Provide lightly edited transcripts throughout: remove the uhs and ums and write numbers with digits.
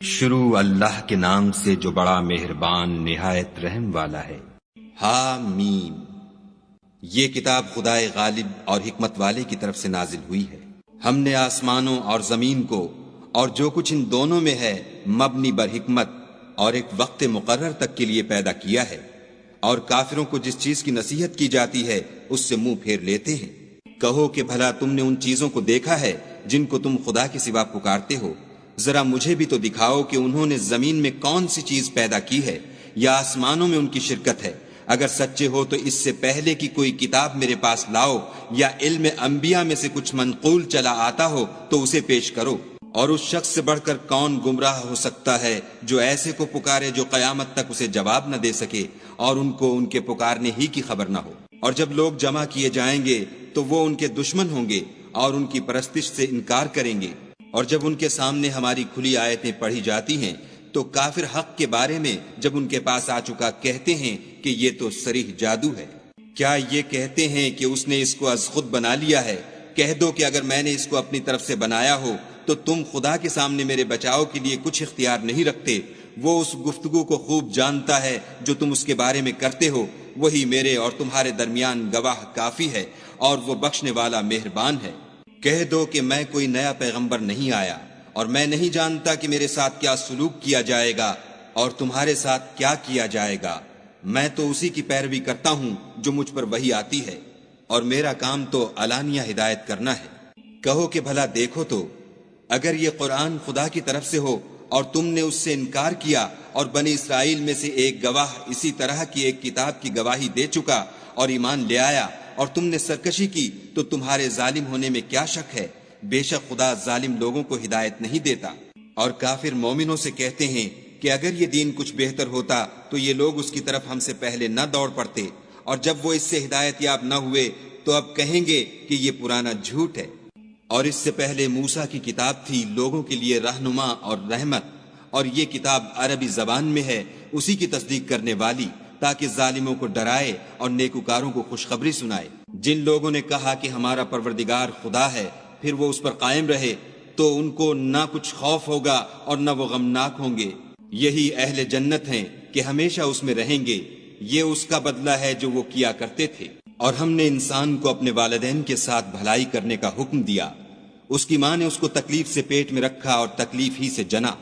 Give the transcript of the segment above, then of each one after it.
شروع اللہ کے نام سے جو بڑا مہربان نہایت رحم والا ہے۔ حامیم، یہ کتاب خدائے غالب اور حکمت والے کی طرف سے نازل ہوئی ہے۔ ہم نے آسمانوں اور زمین کو اور جو کچھ ان دونوں میں ہے مبنی بر حکمت اور ایک وقت مقرر تک کے لیے پیدا کیا ہے، اور کافروں کو جس چیز کی نصیحت کی جاتی ہے اس سے منہ پھیر لیتے ہیں۔ کہو کہ بھلا تم نے ان چیزوں کو دیکھا ہے جن کو تم خدا کے سوا پکارتے ہو؟ ذرا مجھے بھی تو دکھاؤ کہ انہوں نے زمین میں کون سی چیز پیدا کی ہے یا آسمانوں میں ان کی شرکت ہے۔ اگر سچے ہو تو اس سے پہلے کی کوئی کتاب میرے پاس لاؤ، یا علم انبیاء میں سے کچھ منقول چلا آتا ہو تو اسے پیش کرو۔ اور اس شخص سے بڑھ کر کون گمراہ ہو سکتا ہے جو ایسے کو پکارے جو قیامت تک اسے جواب نہ دے سکے اور ان کو ان کے پکارنے ہی کی خبر نہ ہو۔ اور جب لوگ جمع کیے جائیں گے تو وہ ان کے دشمن ہوں گے اور ان کی پرستش سے انکار کریں گے۔ اور جب ان کے سامنے ہماری کھلی آیتیں پڑھی جاتی ہیں تو کافر حق کے بارے میں جب ان کے پاس آ چکا کہتے ہیں کہ یہ تو صریح جادو ہے۔ کیا یہ کہتے ہیں کہ اس نے اس کو از خود بنا لیا ہے؟ کہہ دو کہ اگر میں نے اس کو اپنی طرف سے بنایا ہو تو تم خدا کے سامنے میرے بچاؤ کے لیے کچھ اختیار نہیں رکھتے۔ وہ اس گفتگو کو خوب جانتا ہے جو تم اس کے بارے میں کرتے ہو، وہی میرے اور تمہارے درمیان گواہ کافی ہے، اور وہ بخشنے والا مہربان ہے۔ کہہ دو کہ میں کوئی نیا پیغمبر نہیں آیا، اور میں نہیں جانتا کہ میرے ساتھ کیا سلوک کیا جائے گا اور تمہارے ساتھ کیا کیا جائے گا۔ میں تو اسی کی پیروی کرتا ہوں جو مجھ پر وحی آتی ہے، اور میرا کام تو علانیہ ہدایت کرنا ہے۔ کہو کہ بھلا دیکھو تو، اگر یہ قرآن خدا کی طرف سے ہو اور تم نے اس سے انکار کیا، اور بنی اسرائیل میں سے ایک گواہ اسی طرح کی ایک کتاب کی گواہی دے چکا اور ایمان لے آیا، اور تم نے سرکشی کی، تو تمہارے ظالم ہونے میں کیا شک ہے؟ بے شک خدا ظالم لوگوں کو ہدایت نہیں دیتا۔ اور کافر مومنوں سے کہتے ہیں کہ اگر یہ دین کچھ بہتر ہوتا تو یہ لوگ اس کی طرف ہم سے پہلے نہ دوڑ پڑتے، اور جب وہ اس سے ہدایت یاب نہ ہوئے تو اب کہیں گے کہ یہ پرانا جھوٹ ہے۔ اور اس سے پہلے موسیٰ کی کتاب تھی لوگوں کے لیے رہنما اور رحمت، اور یہ کتاب عربی زبان میں ہے، اسی کی تصدیق کرنے والی، تاکہ ظالموں کو ڈرائے اور نیکوکاروں کو خوشخبری سنائے۔ جن لوگوں نے کہا کہ ہمارا پروردگار خدا ہے، پھر وہ اس پر قائم رہے، تو ان کو نہ کچھ خوف ہوگا اور نہ وہ غمناک ہوں گے۔ یہی اہل جنت ہیں کہ ہمیشہ اس میں رہیں گے، یہ اس کا بدلہ ہے جو وہ کیا کرتے تھے۔ اور ہم نے انسان کو اپنے والدین کے ساتھ بھلائی کرنے کا حکم دیا۔ اس کی ماں نے اس کو تکلیف سے پیٹ میں رکھا اور تکلیف ہی سے جنا،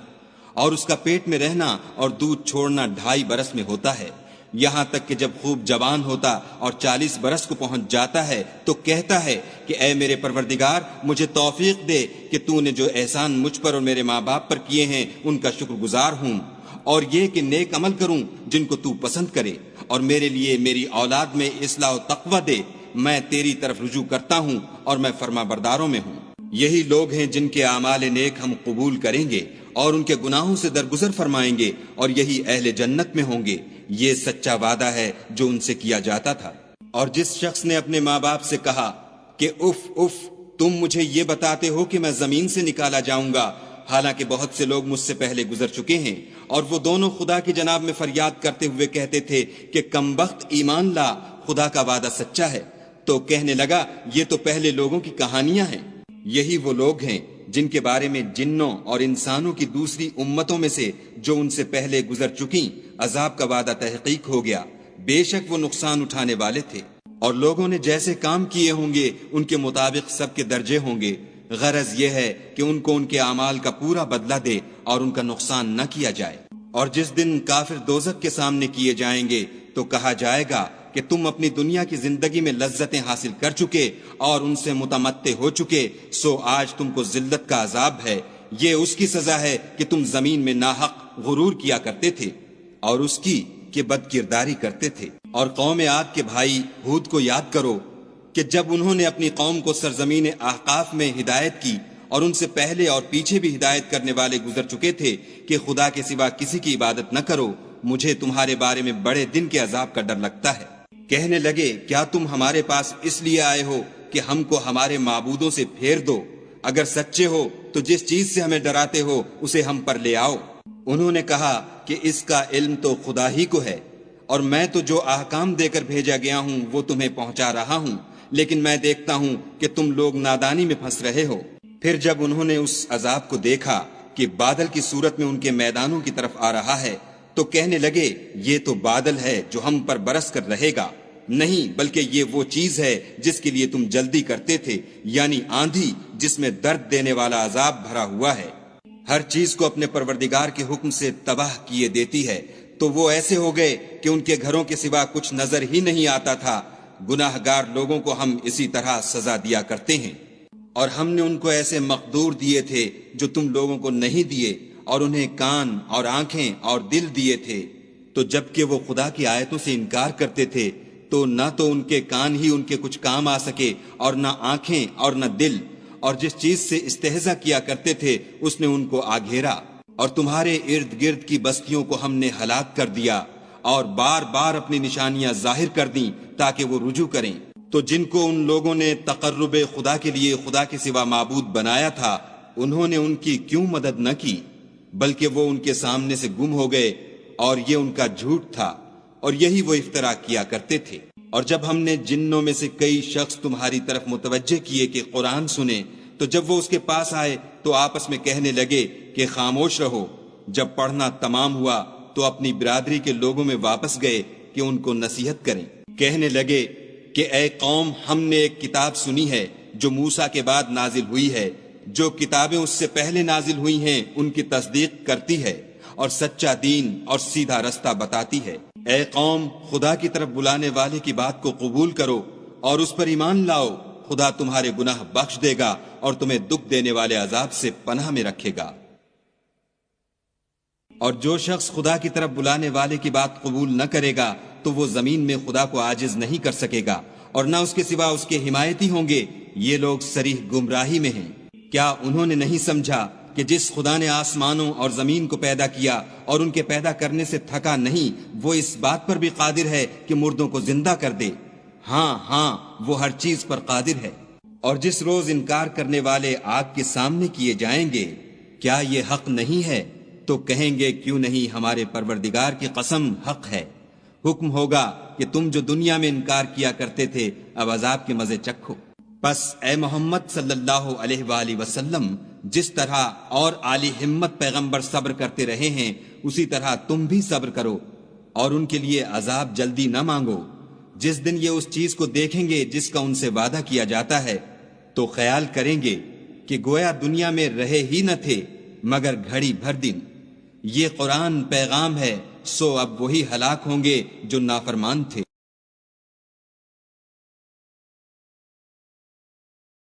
اور اس کا پیٹ میں رہنا اور دودھ چھوڑنا 2.5 برس میں ہوتا ہے، یہاں تک کہ جب خوب جوان ہوتا اور 40 برس کو پہنچ جاتا ہے تو کہتا ہے کہ اے میرے پروردگار، مجھے توفیق دے کہ تو نے جو احسان مجھ پر اور میرے ماں باپ پر کیے ہیں ان کا شکر گزار ہوں، اور یہ کہ نیک عمل کروں جن کو تو پسند کرے، اور میرے لیے میری اولاد میں اصلاح و تقوی دے۔ میں تیری طرف رجوع کرتا ہوں اور میں فرما برداروں میں ہوں۔ یہی لوگ ہیں جن کے اعمال نیک ہم قبول کریں گے اور ان کے گناہوں سے درگزر فرمائیں گے، اور یہی اہل جنت میں ہوں گے۔ یہ سچا وعدہ ہے جو ان سے کیا جاتا تھا۔ اور جس شخص نے اپنے ماں باپ سے کہا کہ اف اف، تم مجھے یہ بتاتے ہو کہ میں زمین سے نکالا جاؤں گا، حالانکہ بہت سے لوگ مجھ سے پہلے گزر چکے ہیں، اور وہ دونوں خدا کی جناب میں فریاد کرتے ہوئے کہتے تھے کہ کمبخت ایمان لا، خدا کا وعدہ سچا ہے، تو کہنے لگا یہ تو پہلے لوگوں کی کہانیاں ہیں۔ یہی وہ لوگ ہیں جن کے بارے میں جنوں اور انسانوں کی دوسری امتوں میں سے جو ان سے پہلے گزر چکیں عذاب کا وعدہ تحقیق ہو گیا، بے شک وہ نقصان اٹھانے والے تھے۔ اور لوگوں نے جیسے کام کیے ہوں گے ان کے مطابق سب کے درجے ہوں گے۔ غرض یہ ہے کہ ان کو ان کے اعمال کا پورا بدلہ دے اور ان کا نقصان نہ کیا جائے۔ اور جس دن کافر دوزخ کے سامنے کیے جائیں گے تو کہا جائے گا کہ تم اپنی دنیا کی زندگی میں لذتیں حاصل کر چکے اور ان سے متمتع ہو چکے، سو آج تم کو ذلت کا عذاب ہے۔ یہ اس کی سزا ہے کہ تم زمین میں ناحق غرور کیا کرتے تھے، اور اس کی کہ بد کرداری کرتے تھے۔ اور قوم عاد کے بھائی ہود کو یاد کرو کہ جب انہوں نے اپنی قوم کو سرزمین احقاف میں ہدایت کی، اور ان سے پہلے اور پیچھے بھی ہدایت کرنے والے گزر چکے تھے کہ خدا کے سوا کسی کی عبادت نہ کرو، مجھے تمہارے بارے میں بڑے دن کے عذاب کا ڈر لگتا ہے۔ کہنے لگے کیا تم ہمارے پاس اس لیے آئے ہو کہ ہم کو ہمارے معبودوں سے پھیر دو؟ اگر سچے ہو تو جس چیز سے ہمیں ڈراتے ہو اسے ہم پر لے آؤ۔ انہوں نے کہا کہ اس کا علم تو خدا ہی کو ہے، اور میں تو جو احکام دے کر بھیجا گیا ہوں وہ تمہیں پہنچا رہا ہوں، لیکن میں دیکھتا ہوں کہ تم لوگ نادانی میں پھنس رہے ہو۔ پھر جب انہوں نے اس عذاب کو دیکھا کہ بادل کی صورت میں ان کے میدانوں کی طرف آ رہا ہے تو کہنے لگے یہ تو بادل ہے جو ہم پر برس کر رہے گا، نہیں بلکہ یہ وہ چیز ہے جس کے لیے تم جلدی کرتے تھے، یعنی آندھی جس میں درد دینے والا عذاب بھرا ہوا ہے۔ ہر چیز کو اپنے پروردگار کے حکم سے تباہ کیے دیتی ہے، تو وہ ایسے ہو گئے کہ ان کے گھروں کے سوا کچھ نظر ہی نہیں آتا تھا۔ گناہ گار لوگوں کو ہم اسی طرح سزا دیا کرتے ہیں، اور ہم نے ان کو ایسے مقدور دیے تھے جو تم لوگوں کو نہیں دیے، اور انہیں کان اور آنکھیں اور دل دیے تھے، تو جبکہ وہ خدا کی آیتوں سے انکار کرتے تھے تو نہ تو ان کے کان ہی ان کے کچھ کام آ سکے اور نہ آنکھیں اور نہ دل، اور جس چیز سے استہزا کیا کرتے تھے اس نے ان کو آ گھیرا، اور تمہارے ارد گرد کی بستیوں کو ہم نے ہلاک کر دیا اور بار بار اپنی نشانیاں ظاہر کر دیں تاکہ وہ رجوع کریں۔ تو جن کو ان لوگوں نے تقرب خدا کے لیے خدا کے سوا معبود بنایا تھا، انہوں نے ان کی کیوں مدد نہ کی، بلکہ وہ ان کے سامنے سے گم ہو گئے، اور یہ ان کا جھوٹ تھا، اور یہی وہ افترا کیا کرتے تھے۔ اور جب ہم نے جنوں میں سے کئی شخص تمہاری طرف متوجہ کیے کہ قرآن سنیں، تو جب وہ اس کے پاس آئے تو آپس میں کہنے لگے کہ خاموش رہو۔ جب پڑھنا تمام ہوا تو اپنی برادری کے لوگوں میں واپس گئے کہ ان کو نصیحت کریں۔ کہنے لگے کہ اے قوم، ہم نے ایک کتاب سنی ہے جو موسیٰ کے بعد نازل ہوئی ہے، جو کتابیں اس سے پہلے نازل ہوئی ہیں ان کی تصدیق کرتی ہے اور سچا دین اور سیدھا رستہ بتاتی ہے۔ اے قوم، خدا کی طرف بلانے والے کی بات کو قبول کرو اور اس پر ایمان لاؤ، خدا تمہارے گناہ بخش دے گا اور تمہیں دکھ دینے والے عذاب سے پناہ میں رکھے گا۔ اور جو شخص خدا کی طرف بلانے والے کی بات قبول نہ کرے گا تو وہ زمین میں خدا کو عاجز نہیں کر سکے گا، اور نہ اس کے سوا اس کے حمایتی ہوں گے۔ یہ لوگ صریح گمراہی میں ہیں۔ کیا انہوں نے نہیں سمجھا کہ جس خدا نے آسمانوں اور زمین کو پیدا کیا اور ان کے پیدا کرنے سے تھکا نہیں، وہ اس بات پر بھی قادر ہے کہ مردوں کو زندہ کر دے؟ ہاں ہاں، وہ ہر چیز پر قادر ہے۔ اور جس روز انکار کرنے والے آگ کے سامنے کیے جائیں گے، کیا یہ حق نہیں ہے؟ تو کہیں گے کیوں نہیں، ہمارے پروردگار کی قسم حق ہے۔ حکم ہوگا کہ تم جو دنیا میں انکار کیا کرتے تھے اب عذاب کے مزے چکھو۔ پس اے محمد صلی اللہ علیہ وآلہ وسلم، جس طرح اور عالی ہمت پیغمبر صبر کرتے رہے ہیں اسی طرح تم بھی صبر کرو، اور ان کے لیے عذاب جلدی نہ مانگو۔ جس دن یہ اس چیز کو دیکھیں گے جس کا ان سے وعدہ کیا جاتا ہے تو خیال کریں گے کہ گویا دنیا میں رہے ہی نہ تھے مگر گھڑی بھر دن۔ یہ قرآن پیغام ہے، سو اب وہی ہلاک ہوں گے جو نافرمان تھے۔